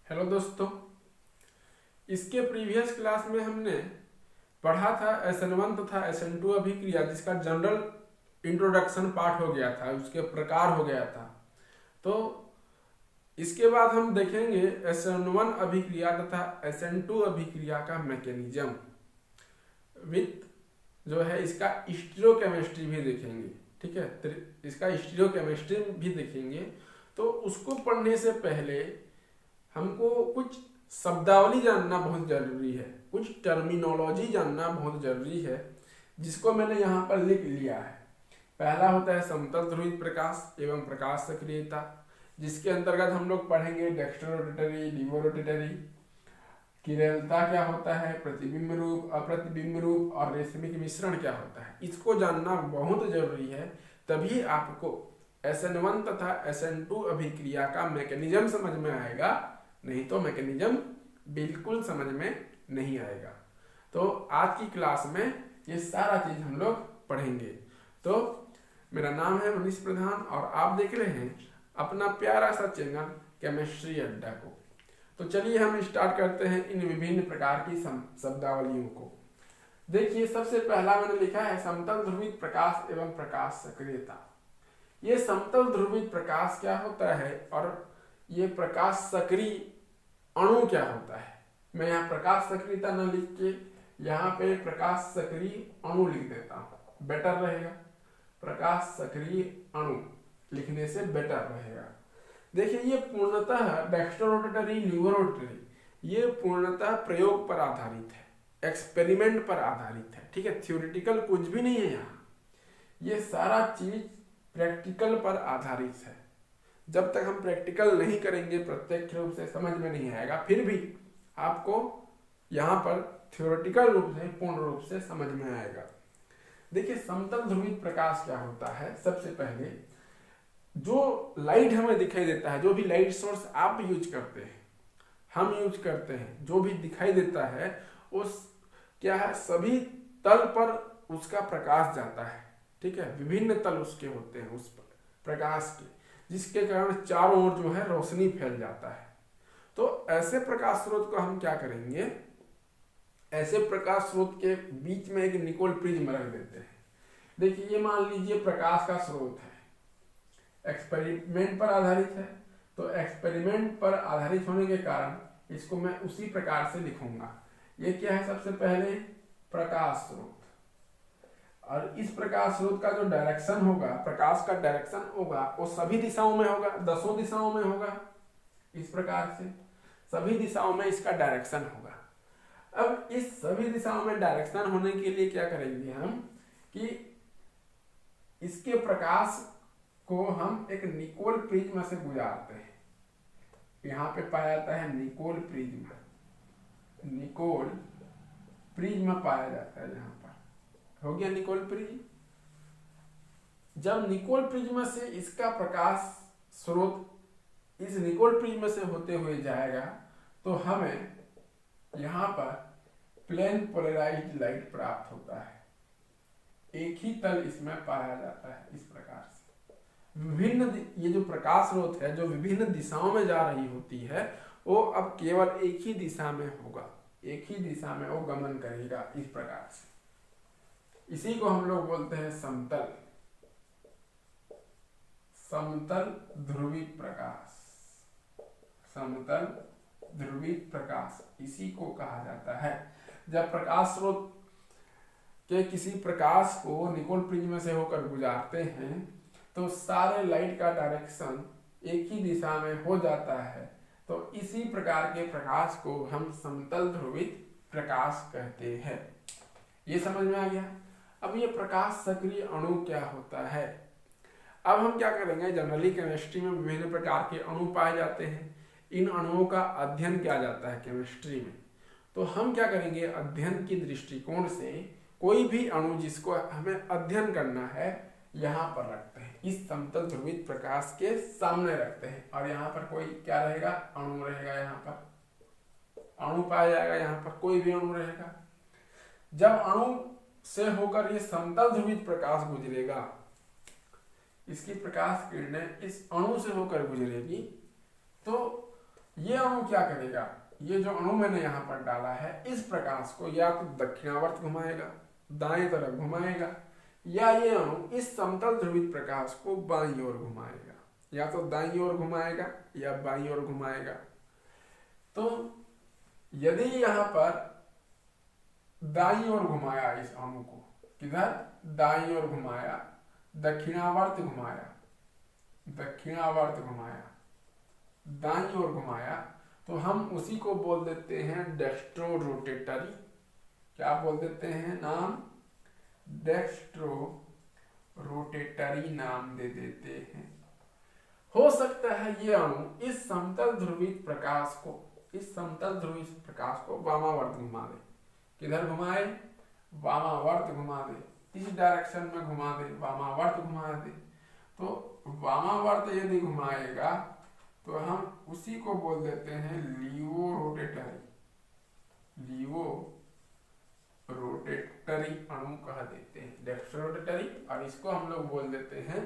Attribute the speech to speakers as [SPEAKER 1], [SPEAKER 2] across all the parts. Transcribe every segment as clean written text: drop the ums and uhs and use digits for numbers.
[SPEAKER 1] Hello दोस्तों, इसके previous class में हमने पढ़ा था SN1 तथा SN2 अभिक्रिया, जिसका जनरल इंट्रोडक्शन पार्ट हो गया था, उसके प्रकार हो गया था। तो इसके बाद हम देखेंगे SN1 अभिक्रिया तथा SN2 अभिक्रिया का मैकेनिज्म विथ जो है इसका स्टीरियोकेमिस्ट्री भी देखेंगे। ठीक है, इसका स्टीरियोकेमिस्ट्री भी देखेंगे। तो उसको पढ़ने से पहले हमको कुछ शब्दावली जानना बहुत जरूरी है, कुछ टर्मिनोलॉजी जानना बहुत जरूरी है, जिसको मैंने यहाँ पर लिख लिया है। पहला होता है समतल ध्रुवित प्रकाश एवं प्रकाश सक्रियता, जिसके अंतर्गत हम लोग पढ़ेंगे डेक्स्ट्रोरोटेटरी, लिवोरोटेटरी, किरणता क्या होता है, प्रतिबिंब रूप, अप्रतिबिंब रूप और रेशमिक मिश्रण क्या होता है। इसको जानना बहुत जरूरी है, तभी आपको SN1 तथा SN2 अभिक्रिया का मैकेनिज्म समझ में आएगा, नहीं तो मैकेनिज्म बिल्कुल समझ में नहीं आएगा। तो आज की क्लास में ये सारा चीज हम लोग पढ़ेंगे। तो मेरा नाम है मनीष प्रधान और आप देख रहे हैं अपना प्यारा सा चैनल केमिस्ट्री अड्डा को। तो चलिए हम स्टार्ट करते हैं इन विभिन्न प्रकार की शब्दावलियों को। देखिए, सबसे पहला मैंने लिखा है समतल ध्रुवित प्रकाश एवं प्रकाश सक्रियता। ये समतल ध्रुवित प्रकाश क्या होता है और ये प्रकाश सक्रिय अणु क्या होता है। मैं यहाँ प्रकाश सक्रियता न लिख के यहाँ पे प्रकाश सक्रिय अणु लिख देता हूँ, बेटर रहेगा। प्रकाश सक्रिय अणु लिखने से बेटर रहेगा। देखिए, ये पूर्णतः डेक्स्ट्रोरोटेटरी, लिवरोटेटरी, ये पूर्णतः प्रयोग पर आधारित है, एक्सपेरिमेंट पर आधारित है। ठीक है, थ्योरेटिकल कुछ भी नहीं है यहाँ, ये सारा चीज प्रैक्टिकल पर आधारित है। जब तक हम प्रैक्टिकल नहीं करेंगे प्रत्यक्ष रूप से समझ में नहीं आएगा, फिर भी आपको यहाँ पर थ्योरेटिकल रूप से पूर्ण रूप से समझ में आएगा। देखिए, समतल ध्रुवित प्रकाश क्या होता है। सबसे पहले जो लाइट हमें दिखाई देता है, जो भी लाइट सोर्स आप यूज करते हैं, हम यूज करते हैं, जो भी दिखाई देता है उस क्या है, सभी तल पर उसका प्रकाश जाता है। ठीक है, विभिन्न तल उसके होते हैं उस प्रकाश के, जिसके कारण चारों ओर जो है रोशनी फैल जाता है। तो ऐसे प्रकाश स्रोत को हम क्या करेंगे, ऐसे प्रकाश स्रोत के बीच में एक निकोल प्रिज्म रख देते हैं। देखिए, ये मान लीजिए प्रकाश का स्रोत है, एक्सपेरिमेंट पर आधारित है। तो एक्सपेरिमेंट पर आधारित होने के कारण इसको मैं उसी प्रकार से लिखूंगा। ये क्या है, सबसे पहले प्रकाश स्रोत, और इस प्रकाश स्रोत का जो डायरेक्शन होगा, प्रकाश का डायरेक्शन होगा, वो सभी दिशाओं में होगा, 10 दिशाओं में होगा। इस प्रकार से सभी दिशाओं में इसका डायरेक्शन होगा। अब इस सभी दिशाओं में डायरेक्शन होने के लिए क्या करेंगे हम कि इसके प्रकाश को हम एक निकोल प्रिज्म से गुजारते हैं। यहाँ पे पाया जाता है निकोल प्रिज्म, निकोल प्रिज्म पाया जाता है। यहाँ पर हो गया निकोल प्रिज्म। जब निकोल प्रिज्म से इसका प्रकाश स्रोत इस निकोल प्रिज्म से होते हुए जाएगा, तो हमें यहाँ पर प्लेन पोलराइज्ड लाइट प्राप्त होता है। एक ही तल इसमें पाया जाता है। इस प्रकार से विभिन्न ये जो प्रकाश स्रोत है, जो विभिन्न दिशाओं में जा रही होती है, वो अब केवल एक ही दिशा में होगा, एक ही दिशा में वो गमन करेगा। इस प्रकार से इसी को हम लोग बोलते हैं समतल, समतल ध्रुवित प्रकाश, समतल ध्रुवित प्रकाश इसी को कहा जाता है। जब प्रकाश स्रोत के किसी प्रकाश को निकोल प्रिज्म से होकर गुजारते हैं, तो सारे लाइट का डायरेक्शन एक ही दिशा में हो जाता है। तो इसी प्रकार के प्रकाश को हम समतल ध्रुवित प्रकाश कहते हैं। ये समझ में आ गया। अब ये प्रकाश सक्रिय अणु क्या होता है। अब हम क्या करेंगे, जनरली केमिस्ट्री में विभिन्न प्रकार के अणु पाए जाते हैं। इन अणुओं का अध्ययन किया जाता है केमिस्ट्री में। तो हम क्या करेंगे, अध्ययन की दृष्टिकोण से कोई भी अणु जिसको हमें अध्ययन करना है, यहाँ पर रखते हैं, इस समतल ध्रुवित प्रकाश के सामने रखते हैं। और यहाँ पर कोई क्या रहेगा, अणु रहेगा। यहाँ पर अणु पाया जाएगा, यहाँ पर कोई भी अणु रहेगा। जब अणु से होकर ये समतल ध्रुवित प्रकाश गुजरेगा, इसकी प्रकाश किरणें इस अणु से होकर गुजरेगी, तो ये अणु क्या करेगा, ये जो अणु मैंने यहाँ पर डाला है इस प्रकाश को या तो दक्षिणावर्त घुमाएगा, दाएं तरफ घुमाएगा, या ये अणु इस समतल ध्रुवित प्रकाश को बाईं ओर घुमाएगा, या तो दाईं ओर घुमाएगा या बाईं ओर घुमाएगा। तो यदि यहाँ पर दाईं ओर घुमाया इस अणु को, किधर, दाईं ओर घुमाया, दक्षिणावर्त घुमाया, दक्षिणावर्त घुमाया, दाईं ओर घुमाया, तो हम उसी को बोल देते हैं डेक्स्ट्रो रोटेटरी। क्या बोल देते हैं नाम, डेक्स्ट्रो रोटेटरी नाम दे देते हैं। हो सकता है ये अणु इस समतल ध्रुवित प्रकाश को, इस समतल ध्रुवित प्रकाश को वामावर्त घुमा दे। किधर घुमाए, वामावर्त घुमा दे, इस डायरेक्शन में घुमा दे, वामावर्त घुमा दे। तो वामावर्त यदि घुमाएगा तो हम उसी को बोल देते हैं लीवो रोटेटरी, लीवो रोटेटरी अणु कह देते हैं, डेक्स्ट्रो रोटेटरी, और इसको हम लोग बोल देते हैं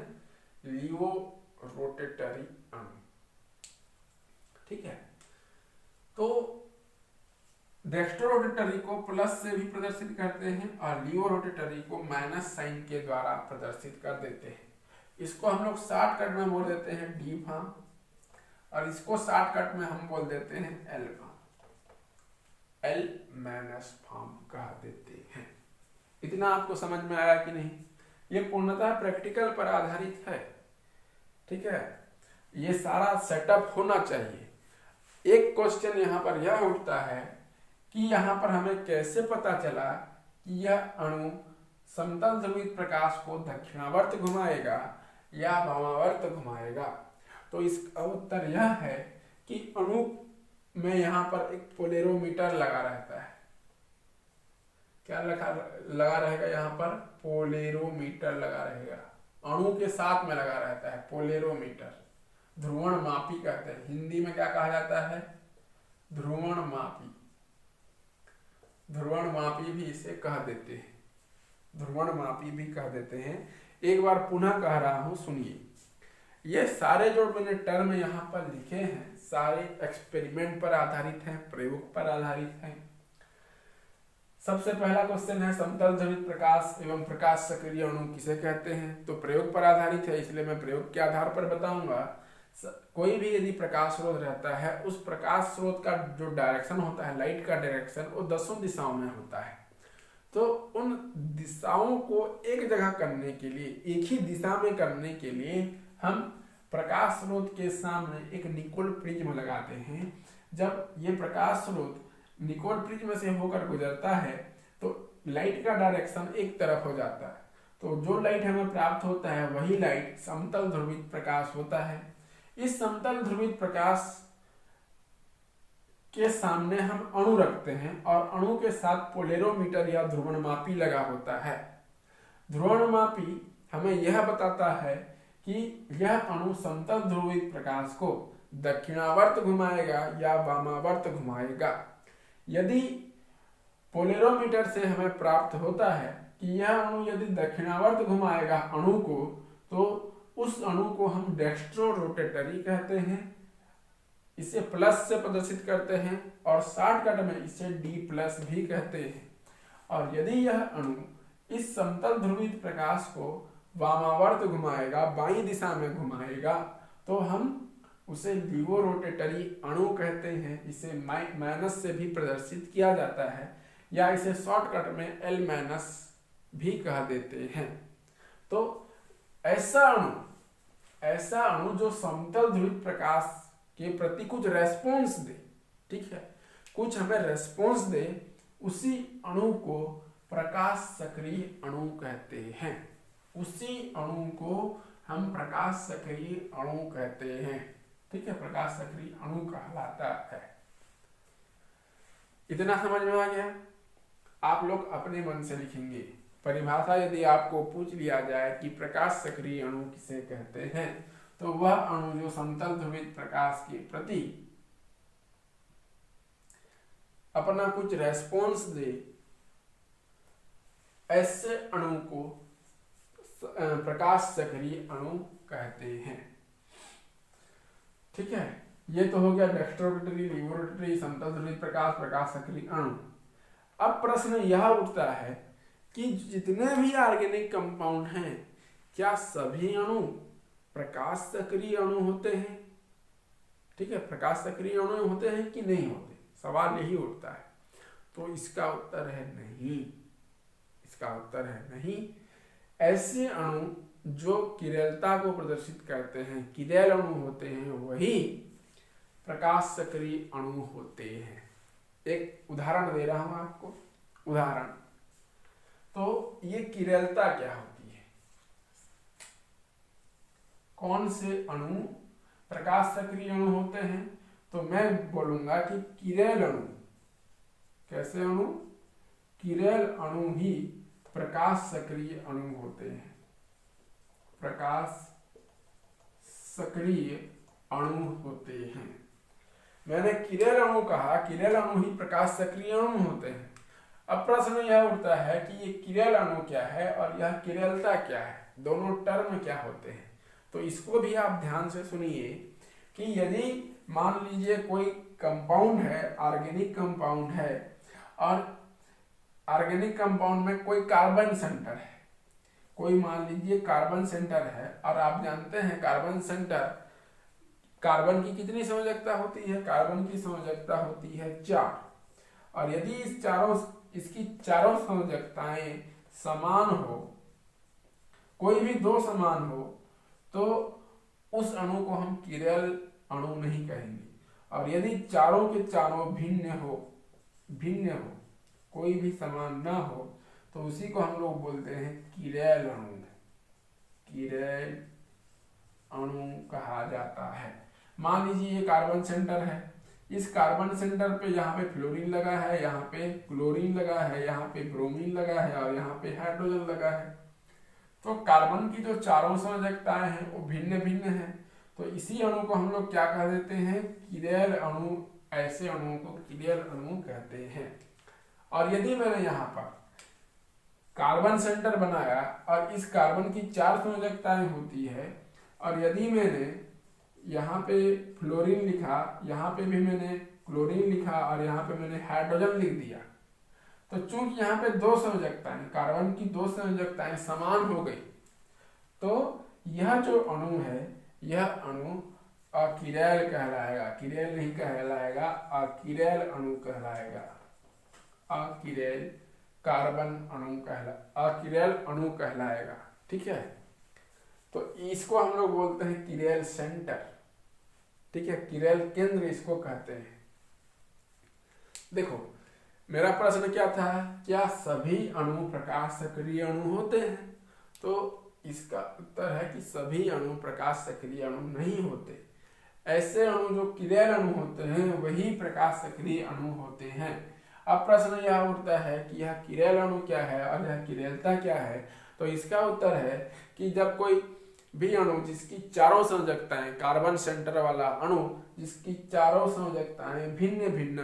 [SPEAKER 1] लीवो रोटेटरी अणु। ठीक है, तो डेक्स्ट्रो रोटेटरी को प्लस से भी प्रदर्शित करते हैं और लीवो रोटेटरी को माइनस साइन के द्वारा प्रदर्शित कर देते हैं। इसको हम लोग शॉर्टकट में बोल देते हैं डी फॉर्म, और इसको शॉर्टकट में हम बोल देते हैं L form, L minus form कह देते हैं। इतना आपको समझ में आया कि नहीं? ये पूर्णतः प्रैक्टिकल पर आधारित है। ठीक है, ये सारा सेटअप होना चाहिए। एक क्वेश्चन यहाँ पर यह उठता है कि यहाँ पर हमें कैसे पता चला कि यह अणु समतल ध्रुवित प्रकाश को दक्षिणावर्त घुमाएगा या वामावर्त घुमाएगा। तो इसका उत्तर यह है कि अणु में यहाँ पर एक पोलेरोमीटर लगा रहता है। क्या लगा रहेगा यहाँ पर, पोलेरोमीटर लगा रहेगा, अणु के साथ में लगा रहता है पोलेरोमीटर, ध्रुवण मापी कहते हैं। हिंदी में क्या कहा जाता है, ध्रुवण मापी, ध्रुवण मापी भी इसे कह देते हैं, ध्रुवण मापी भी कह देते हैं। एक बार पुनः कह रहा हूं, सुनिए। ये सारे जो मैंने टर्म यहाँ पर लिखे हैं सारे एक्सपेरिमेंट पर आधारित हैं, प्रयोग पर आधारित हैं। सबसे पहला क्वेश्चन है समतल ध्रुवित प्रकाश एवं प्रकाश सक्रिय अणु किसे कहते हैं, तो प्रयोग पर आधारित है, इसलिए मैं प्रयोग के आधार पर बताऊंगा। कोई भी यदि प्रकाश स्रोत रहता है, उस प्रकाश स्रोत का जो डायरेक्शन होता है, लाइट का डायरेक्शन, वो 10 दिशाओं में होता है। तो उन दिशाओं को एक जगह करने के लिए, एक ही दिशा में करने के लिए हम प्रकाश स्रोत के सामने एक निकोल प्रिज्म लगाते हैं। जब ये प्रकाश स्रोत निकोल प्रिज्म से होकर गुजरता है तो लाइट का डायरेक्शन एक तरफ हो जाता है, तो जो लाइट हमें प्राप्त होता है वही लाइट समतल ध्रुवित प्रकाश होता है। इस समतल ध्रुवित प्रकाश के सामने हम अणु रखते हैं और अणु के साथ पोलेरोमीटर या ध्रुवणमापी लगा होता है। ध्रुवणमापी हमें यह बताता है कि यह अणु समतल ध्रुवित प्रकाश को दक्षिणावर्त घुमाएगा या वामावर्त घुमाएगा। यदि पोलेरोमीटर से हमें प्राप्त होता है कि यह अणु यदि दक्षिणावर्त घुमाएगा अणु को, तो उस अणु को हम डेक्स्ट्रो रोटेटरी कहते हैं। इसे प्लस से प्रदर्शित करते हैं और शॉर्टकट में इसे डी प्लस भी कहते हैं। और यदि यह अणु इस समतल ध्रुवित प्रकाश को वामावर्त घुमाएगा, बाईं दिशा में घुमाएगा, तो हम उसे लीवो रोटेटरी अणु कहते हैं। इसे माइनस से भी प्रदर्शित किया जाता है या इसे शॉर्टकट में एल माइनस भी कह देते हैं। तो ऐसा अणु जो समतल ध्रुवित प्रकाश के प्रति कुछ रेस्पॉन्स दे, ठीक है, कुछ हमें रेस्पॉन्स दे, उसी अणु को प्रकाश सक्रिय अणु कहते हैं। उसी अणु को हम प्रकाश सक्रिय अणु कहते हैं। ठीक है, प्रकाश सक्रिय अणु कहलाता है। इतना समझ में आ गया? आप लोग अपने मन से लिखेंगे। परिभाषा यदि आपको पूछ लिया जाए कि प्रकाश सक्रिय अणु किसे कहते हैं, तो वह अणु जो समतल ध्रुवित प्रकाश के प्रति अपना कुछ रेस्पॉन्स दे, ऐसे अणु को प्रकाश सक्रिय अणु कहते हैं। ठीक है, ये तो हो गया डेक्स्ट्रोरोटरी, लीवोरोटरी, समतल ध्रुवीय प्रकाश, प्रकाश सक्रिय अणु। अब प्रश्न यह उठता है कि जितने भी ऑर्गेनिक कंपाउंड हैं, क्या सभी अणु प्रकाश सक्रिय अणु होते हैं? ठीक है, प्रकाश सक्रिय अणु होते हैं कि नहीं होते, सवाल यही उठता है। तो इसका उत्तर है नहीं। इसका उत्तर है नहीं। ऐसे अणु जो किरेलता को प्रदर्शित करते हैं, किरेल अणु होते हैं, वही प्रकाश सक्रिय अणु होते हैं। एक उदाहरण दे रहा हूं आपको। उदाहरण, तो ये किरेलता क्या होती है? कौन से अणु प्रकाश सक्रिय अणु होते हैं? तो मैं बोलूंगा कि किरेल अणु। कैसे अणु? किरेल अणु ही प्रकाश सक्रिय अणु होते हैं। प्रकाश सक्रिय अणु होते हैं। मैंने किरेल अणु कहा, किरेल अणु ही प्रकाश सक्रिय अणु होते हैं। अब प्रश्न यह उठता है कि ये किरेल अणु क्या है और यह किरेलता क्या है, दोनों टर्म क्या होते हैं? तो इसको भी आप ध्यान से सुनिए कि यदि मान लीजिए कोई कंपाउंड है, ऑर्गेनिक कंपाउंड है, और ऑर्गेनिक कंपाउंड में कोई कार्बन सेंटर है, कोई मान लीजिए कार्बन सेंटर है, और आप जानते हैं कार्बन सेंटर, कार्बन की कितनी संयोजकता होती है? कार्बन की संयोजकता होती है 4। और यदि इसकी चारों संयोजकताएं समान हो, कोई भी दो समान हो, तो उस अणु को हम किरेल अणु नहीं कहेंगे। और यदि चारों के चारों भिन्न हो, कोई भी समान ना हो, तो उसी को हम लोग बोलते हैं किरेल अणु। किरेल अणु कहा जाता है। मान लीजिए ये कार्बन सेंटर है, इस कार्बन सेंटर पे यहाँ पे फ्लोरीन लगा है, यहाँ पे क्लोरीन लगा है, यहाँ पे ब्रोमीन लगा है, और यहाँ पे हाइड्रोजन लगा है। तो कार्बन की जो चारों संयोजकताएं हैं वो भिन्न भिन्न हैं। तो इसी अणु को हम लोग क्या कह देते हैं? किरेल अणु। ऐसे अणुओं को किरेल अणु कहते हैं। और यदि मैंने यहाँ पर कार्बन सेंटर बनाया और इस कार्बन की 4 संयोजकताएं होती है, और यदि मैंने यहाँ पे फ्लोरीन लिखा, यहाँ पे भी मैंने क्लोरीन लिखा, और यहाँ पे मैंने हाइड्रोजन लिख दिया, तो चूंकि यहाँ पे 2 संयोजकताएं, कार्बन की 2 संयोजकताएं समान हो गई, तो यह जो अणु है, यह अणु अकिरेल कहलाएगा। किरेल नहीं कहलाएगा, अकिरेल अणु कहलाएगा। अकिरेल कार्बन अणु अकिरेल अणु कहलाएगा। ठीक है, तो इसको हम लोग बोलते हैं किरेल सेंटर। ठीक है, किरेल केंद्र इसको कहते हैं। देखो, मेरा प्रश्न क्या था? क्या सभी अणु प्रकाश सक्रिय अणु होते हैं? तो इसका उत्तर है कि सभी अणु प्रकाश सक्रिय अणु नहीं होते। ऐसे अणु जो किरेल अणु होते हैं वही प्रकाश सक्रिय अणु होते हैं। अब प्रश्न यह उठता है कि यह किरेल अणु क्या है और यह किरेलता क्या है? तो इसका उत्तर है कि जब कोई भी अणु जिसकी चारों संयोजकताएं, कार्बन सेंटर वाला अणु जिसकी चारों संयोजकताएं भिन्न भिन्न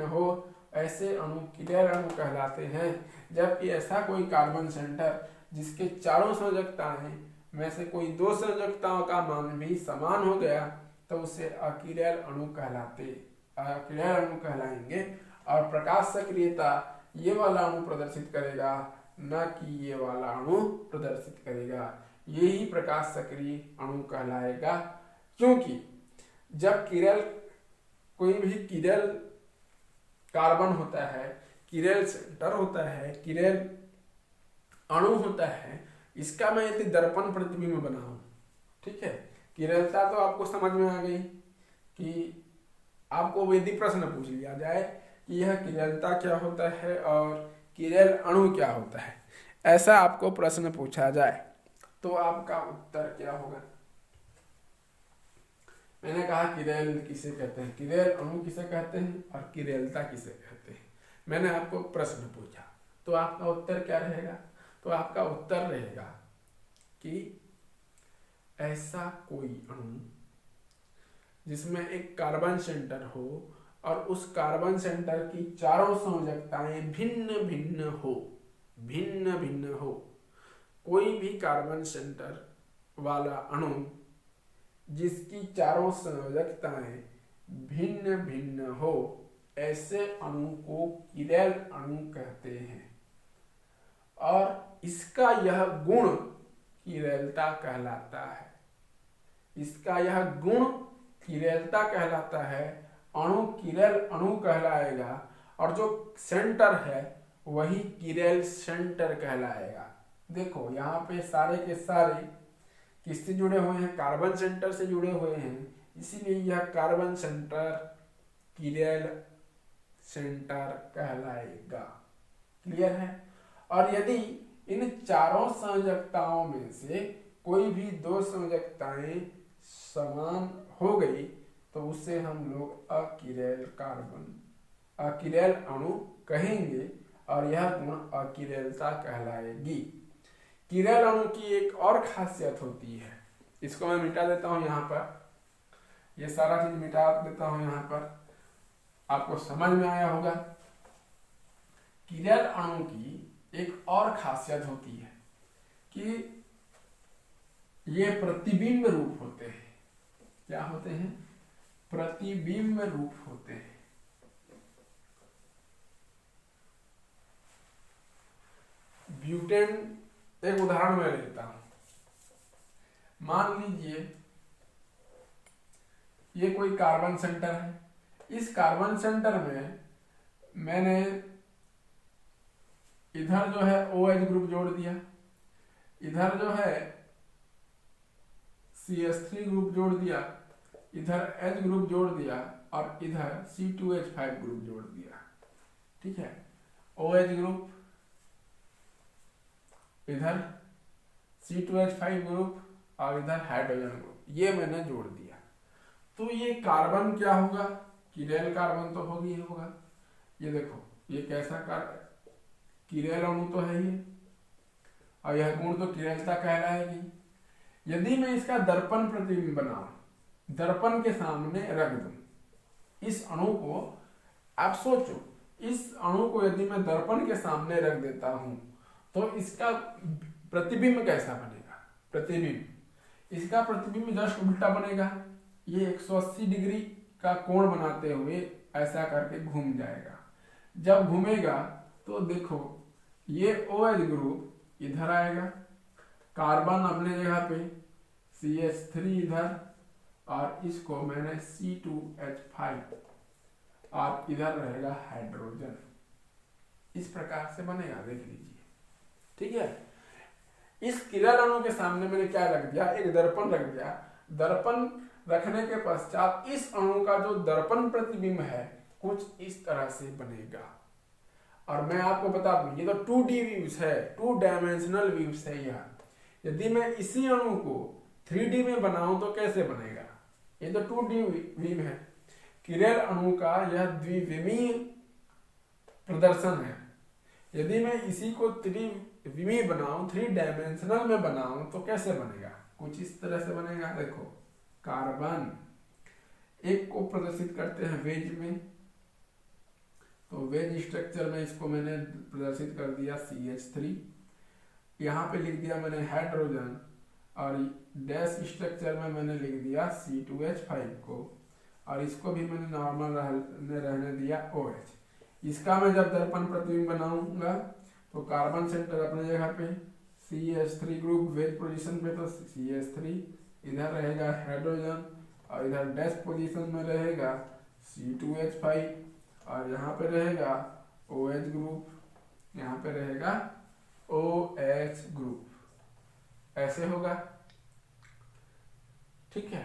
[SPEAKER 1] हो, ऐसे अणु किरेल अणु कहलाते हैं। जबकि ऐसा कोई कार्बन सेंटर जिसके चारों संयोजकताएं में से कोई 2 संयोजकताओं का मान भी समान हो गया, तो उसे अकिरेल अणु कहलाएंगे। और प्रकाश सक्रियता ये वाला अणु प्रदर्शित करेगा, न कि ये वाला अणु प्रदर्शित करेगा। ये ही प्रकाश सक्रिय अणु कहलाएगा, क्योंकि जब कोई भी किरेल कार्बन होता है, किरेल सेंटर होता है, किरेल अणु होता है, इसका मैं यदि दर्पण प्रतिबिंब बनाऊं, ठीक है, किरेलता तो आपको समझ में आ गई कि आपको यदि प्रश्न पूछ लिया जाए कि यह किरेलता क्या होता है और किरेल अणु क्या होता है, ऐसा आपको प्रश्न पूछा जाए, तो आपका उत्तर क्या होगा? मैंने कहा किरेल किसे कहते हैं, किरेल अणु किसे कहते हैं और किरेलता किसे कहते हैं। मैंने आपको प्रश्न पूछा, तो आपका उत्तर क्या रहेगा? तो आपका उत्तर रहेगा कि ऐसा कोई अणु जिसमें एक कार्बन सेंटर हो और उस कार्बन सेंटर की चारों संयोजकताएं भिन्न भिन्न हो, कोई भी कार्बन सेंटर वाला अणु जिसकी चारों संयोजकताएं भिन्न भिन्न हो, ऐसे अणु को किरैल अणु कहते हैं और इसका यह गुण किरैलता कहलाता है। इसका यह गुण किरैलता कहलाता है। अणु किरैल अणु कहलाएगा और जो सेंटर है वही किरैल सेंटर कहलाएगा। देखो यहाँ पे सारे के सारे किससे जुड़े हुए हैं? कार्बन सेंटर से जुड़े हुए हैं, इसीलिए यह कार्बन सेंटर किरैल सेंटर कहलाएगा। क्लियर है? और यदि इन चारों संयोजकताओं में से कोई भी दो संयोजकताएं समान हो गई तो उसे हम लोग अकिरैल अणु कहेंगे और यह गुण अकिरैलता कहलाएगी। किरैल अणु की एक और खासियत होती है, इसको मैं मिटा देता हूं यहाँ पर, ये सारा चीज मिटा देता हूं यहाँ पर, आपको समझ में आया होगा। किरैल अणु की एक और खासियत होती है कि ये प्रतिबिंब रूप होते हैं। क्या होते हैं? प्रतिबिंब रूप होते हैं। ब्यूटेन, एक उदाहरण मैं लेता हूं। मान लीजिए ये कोई कार्बन सेंटर है। इस कार्बन सेंटर में मैंने इधर जो है OH ग्रुप जोड़ दिया, इधर जो है CH3 ग्रुप जोड़ दिया, इधर H ग्रुप जोड़ दिया और इधर C2H5 ग्रुप जोड़ दिया। ठीक है? OH ग्रुप, इधर C2H5 ग्रुप और इधर हाइड्रोजन ग्रुप, ये मैंने जोड़ दिया। तो ये कार्बन क्या होगा? किरैल कार्बन तो होगी ही होगा। ये देखो, ये कैसा किरैल अणु तो है ही और यह गुण तो किरैलता कहलाएगी। यदि मैं इसका दर्पण प्रतिबिंब बनाऊं, दर्पण के सामने रख दूं इस अणु को, आप सोचो इस अणु को यदि मैं दर्पण के सामने रख देता हूं तो इसका प्रतिबिंब कैसा बनेगा? प्रतिबिंब, इसका प्रतिबिंब जस्ट उल्टा बनेगा। ये 180 डिग्री का कोण बनाते हुए ऐसा करके घूम जाएगा। जब घूमेगा तो देखो ये OH ग्रुप इधर आएगा, कार्बन अपने जगह पे, CH3 इधर और इसको मैंने C2H5 और इधर रहेगा हाइड्रोजन। इस प्रकार से बनेगा, देख लीजिए। ठीक है? इस किरैल अणु के सामने मैंने क्या रख दिया? एक दर्पण रख दिया। दर्पण रखने के पश्चात इस अणु का जो दर्पण प्रतिबिंब है कुछ इस तरह से बनेगा। और मैं आपको बता दूं, ये तो 2D व्यूज है, 2 डायमेंशनल व्यूज है यह। यदि मैं इसी अणु को 3D में बनाऊं तो कैसे बनेगा? ये तो 2D व्यू है। किरैल अणु का यह द्विविमीय प्रदर्शन है। यदि मैं इसी को त्रिविमीय बनाऊं, 3 डायमेंशनल में बनाऊं तो कैसे बनेगा? कुछ इस तरह से बनेगा। देखो, कार्बन एक को प्रदर्शित करते हैं वेज में, तो वेज स्ट्रक्चर में इसको मैंने प्रदर्शित कर दिया CH3। यहाँ पे लिख दिया मैंने हाइड्रोजन और डैश स्ट्रक्चर में मैंने लिख दिया C2H5 को और इसको भी मैंने नॉर्मल रहने दिया OH। इसका मैं जब दर्पण प्रतिबिंब बनाऊंगा तो कार्बन सेंटर अपने जगह पे, CH3 ग्रुप वेज पोजीशन पे, तो CH3 इधर रहेगा हाइड्रोजन और इधर डैश पोजीशन में रहेगा C2H5 और यहाँ पे रहेगा OH ग्रुप, यहाँ पे रहेगा OH ग्रुप। ऐसे होगा। ठीक है?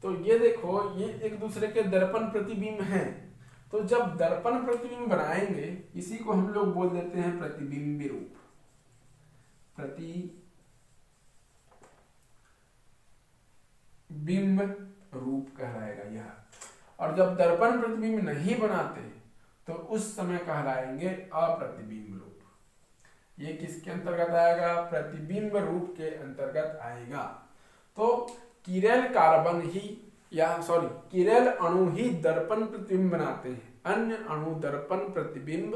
[SPEAKER 1] तो ये देखो, ये एक दूसरे के दर्पण प्रतिबिंब हैं। तो जब दर्पण प्रतिबिंब बनाएंगे, इसी को हम लोग बोल देते हैं प्रतिबिंबी रूप। बिंब रूप कहलाएगा यह। और जब दर्पण प्रतिबिंब नहीं बनाते तो उस समय कहलाएंगे अप्रतिबिंब रूप। ये किसके अंतर्गत आएगा? प्रतिबिंब रूप के अंतर्गत आएगा। तो किरैल कार्बन ही किरैल अणु ही दर्पण प्रतिबिंब बनाते हैं, अन्य अणु दर्पण प्रतिबिंब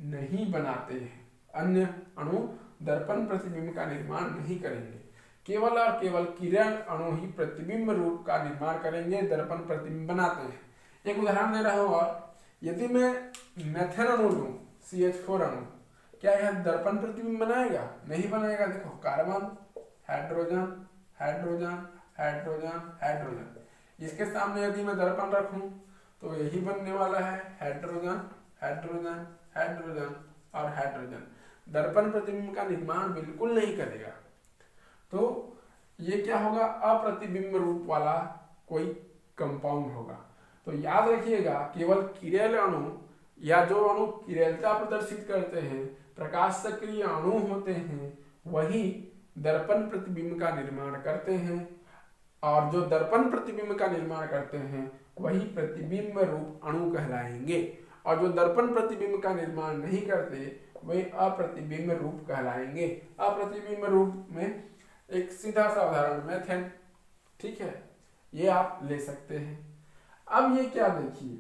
[SPEAKER 1] नहीं बनाते हैं। अन्य अणु दर्पण प्रतिबिंब का निर्माण नहीं करेंगे। केवल और केवल किरण अणु ही प्रतिबिंब रूप का निर्माण करेंगे, दर्पण प्रतिबिंब बनाते हैं। एक उदाहरण दे रहा हूं, और यदि मैं मेथेन अणु लूं, CH4 अणु, क्या यह दर्पण प्रतिबिंब बनाएगा? नहीं बनाएगा। देखो, carbon, hydrogen, hydrogen, hydrogen, hydrogen, इसके सामने यदि मैं दर्पण रखूं तो यही बनने वाला है, हाइड्रोजन, हाइड्रोजन, हाइड्रोजन और हाइड्रोजन। दर्पण प्रतिबिंब का निर्माण बिल्कुल नहीं करेगा। तो ये क्या होगा? अप्रतिबिंब रूप वाला कोई कंपाउंड होगा। तो याद रखिएगा, केवल किरेल अणु या जो अणु किरेलता प्रदर्शित करते हैं, प्रकाश सक्रिय अणु होते हैं, वही दर्पण प्रतिबिंब का निर्माण करते हैं, और जो दर्पण प्रतिबिंब का निर्माण करते हैं वही प्रतिबिंब रूप अणु कहलाएंगे, और जो दर्पण प्रतिबिंब का निर्माण नहीं करते वे अप्रतिबिंब रूप कहलाएंगे। अप्रतिबिंब रूप में एक सीधा सा उदाहरण मेथेन, ठीक है, ये आप ले सकते हैं। अब ये क्या देखिए,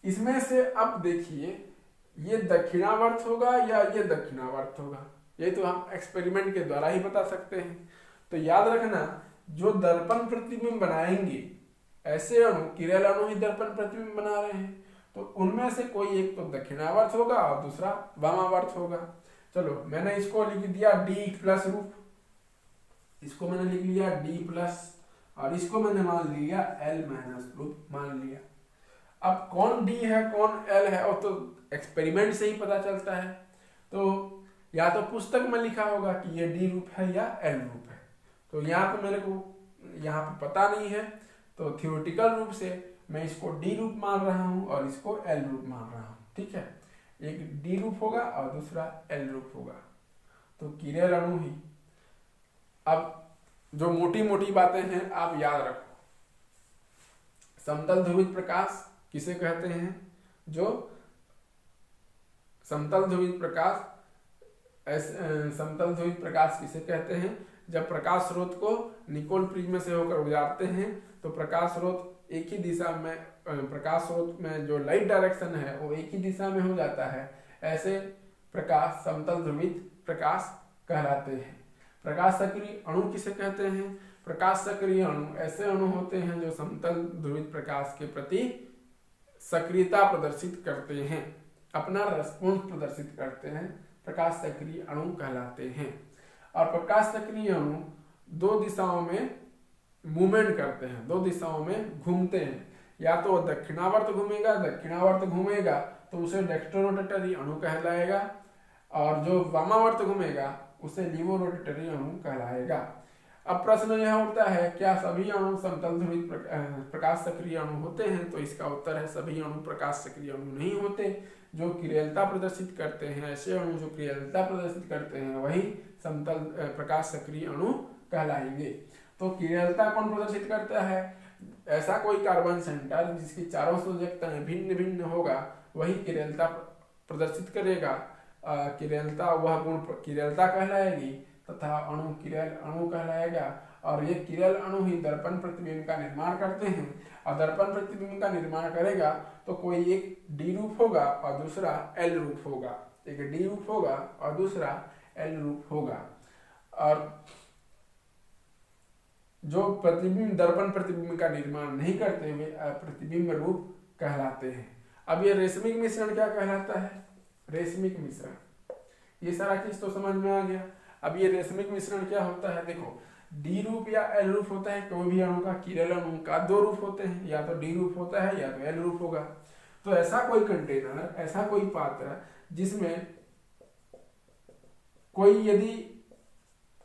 [SPEAKER 1] इसमें से अब देखिए ये दक्षिणावर्त होगा या ये दक्षिणावर्त होगा, ये तो हम एक्सपेरिमेंट के द्वारा ही बता सकते हैं। तो याद रखना, जो दर्पण प्रतिबिंब बनाएंगे, ऐसे अणु, किरेल अणु ही दर्पण प्रतिबिंब बना रहे हैं, तो उनमें से कोई एक तो दक्षिणावर्त होगा और दूसरा वामावर्त होगा। चलो, मैंने इसको लिख दिया D+ रूप, इसको मैंने लिख लिया D+, और इसको मैंने मान लिया L- रूप मान लिया। अब कौन D है कौन L है, और तो एक्सपेरिमेंट से ही पता चलता है। तो या तो पुस्तक में लिखा होगा कि ये D रूप है या L रूप है, तो यहाँ पे मेरे को यहाँ पे पता नहीं है, तो थियोरेटिकल रूप से मैं इसको D रूप मान रहा हूँ और इसको L रूप मान रहा हूँ, ठीक है। एक D रूप होगा और दूसरा L रूप होगा, तो किरेल अणु ही। अब जो मोटी मोटी बातें हैं आप याद रखो। समतल ध्रुवित प्रकाश किसे कहते हैं? जो समतल ध्रुवित प्रकाश, समतल ध्रुवित प्रकाश किसे कहते हैं? जब प्रकाश स्रोत को निकोल प्रिज्म से होकर गुजारते हैं तो प्रकाश स्रोत एक ही दिशा में, प्रकाश स्रोत में जो लाइट डायरेक्शन है वो एक ही दिशा में हो जाता है, ऐसे प्रकाश समतल ध्रुवित प्रकाश कहलाते हैं। प्रकाश सक्रिय अणु किसे कहते हैं? प्रकाश सक्रिय अणु ऐसे अणु होते हैं जो समतल ध्रुवित प्रकाश के प्रति सक्रियता प्रदर्शित करते हैं, अपना रेस्पॉन्स प्रदर्शित करते हैं, प्रकाश सक्रिय अणु कहलाते हैं। और प्रकाश सक्रिय अणु दो दिशाओं में मूवमेंट करते हैं, दो दिशाओं में घूमते हैं। या तो दक्षिणावर्त घूमेगा, दक्षिणावर्त घूमेगा तो उसे डेक्स्ट्रोरोटेटरी अणु कहलाएगा, और जो वामावर्त घूमेगा उसे लीवोरोटेटरी अणु कहलाएगा। अब प्रश्न यह उठता है, क्या सभी अणु समतल ध्रुवित प्रकाश सक्रिय अणु होते हैं? तो इसका उत्तर है, सभी अणु प्रकाश सक्रिय अणु नहीं होते। जो किरेलता प्रदर्शित करते हैं, ऐसे अणु जो किरेलता प्रदर्शित करते हैं वही समतल प्रकाश सक्रिय अणु कहलाएंगे। तो किरेलता कौन प्रदर्शित करता है? ऐसा कोई कार्बन सेंटर जिसकी चारों संयोजकताएं भिन्न भिन्न होगा वही किरेलता प्रदर्शित करेगा। किरेलता, वह गुण किरेलता कहलाएगी, तथा अणु किरेल अणु कहलाएगा। और ये किरेल अणु ही दर्पण प्रतिबिंब का निर्माण करते हैं, और दर्पण प्रतिबिंब का निर्माण करेगा तो कोई एक D रूप होगा और दूसरा L रूप होगा, एक D रूप होगा और दूसरा L रूप होगा। और जो प्रतिबिंब दर्पण प्रतिबिंब का निर्माण नहीं करते हुए अप्रतिबिंब रूप कहलाते हैं। अब ये रेशमिक मिश्रण क्या कहलाता है? रेशमिक मिश्रण, ये सारा चीज तो समझ में आ गया। अब ये रेशमिक मिश्रण क्या होता है? देखो, D रूप या L रूप होता है, कोई भी अणु का, किरेल अणु का दो रूप होते हैं, या तो D रूप होता है या तो L रूप होगा। तो ऐसा कोई कंटेनर, ऐसा कोई पात्र जिसमें कोई यदि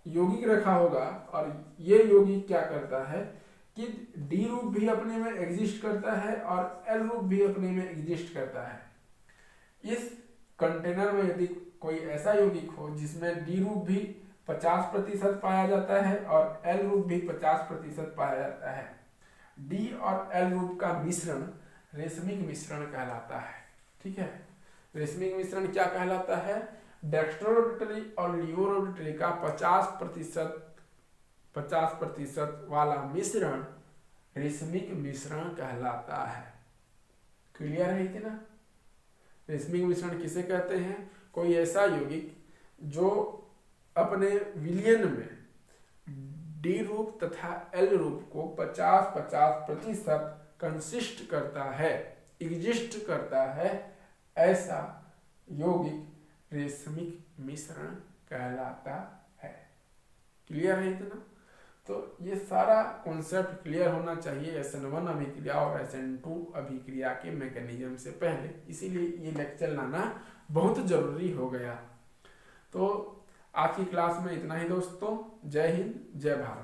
[SPEAKER 1] यौगिक रखा होगा, और ये यौगिक क्या करता है कि D रूप भी अपने में एग्जिस्ट करता है और L रूप भी अपने में एग्जिस्ट करता है। इस कंटेनर में यदि कोई ऐसा यौगिक हो जिसमें D रूप भी 50% पाया जाता है और L रूप भी 50% पाया जाता है, D और L रूप का मिश्रण रेशमिक मिश्रण कहलाता है, ठीक है। रेशमिक मिश्रण क्या कहलाता है? डेक्स्ट्रोरोटेटरी और लीवोरोटेटरी का 50% वाला मिश्रण रेशमिक मिश्रण कहलाता है। क्लियर है इतना? रेशमिक मिश्रण किसे कहते हैं? कोई ऐसा यौगिक जो अपने विलयन में डी रूप तथा एल रूप को 50-50% कंसिस्ट करता है, एग्जिस्ट करता है, ऐसा यौगिक रेशमिक मिश्रण कहलाता है। क्लियर है इतना? तो ये सारा कॉन्सेप्ट क्लियर होना चाहिए SN1 अभिक्रिया और SN2 अभिक्रिया के मैकेनिज्म से पहले, इसीलिए ये लेक्चर लाना बहुत जरूरी हो गया। तो आज की क्लास में इतना ही दोस्तों। जय हिंद, जय भारत।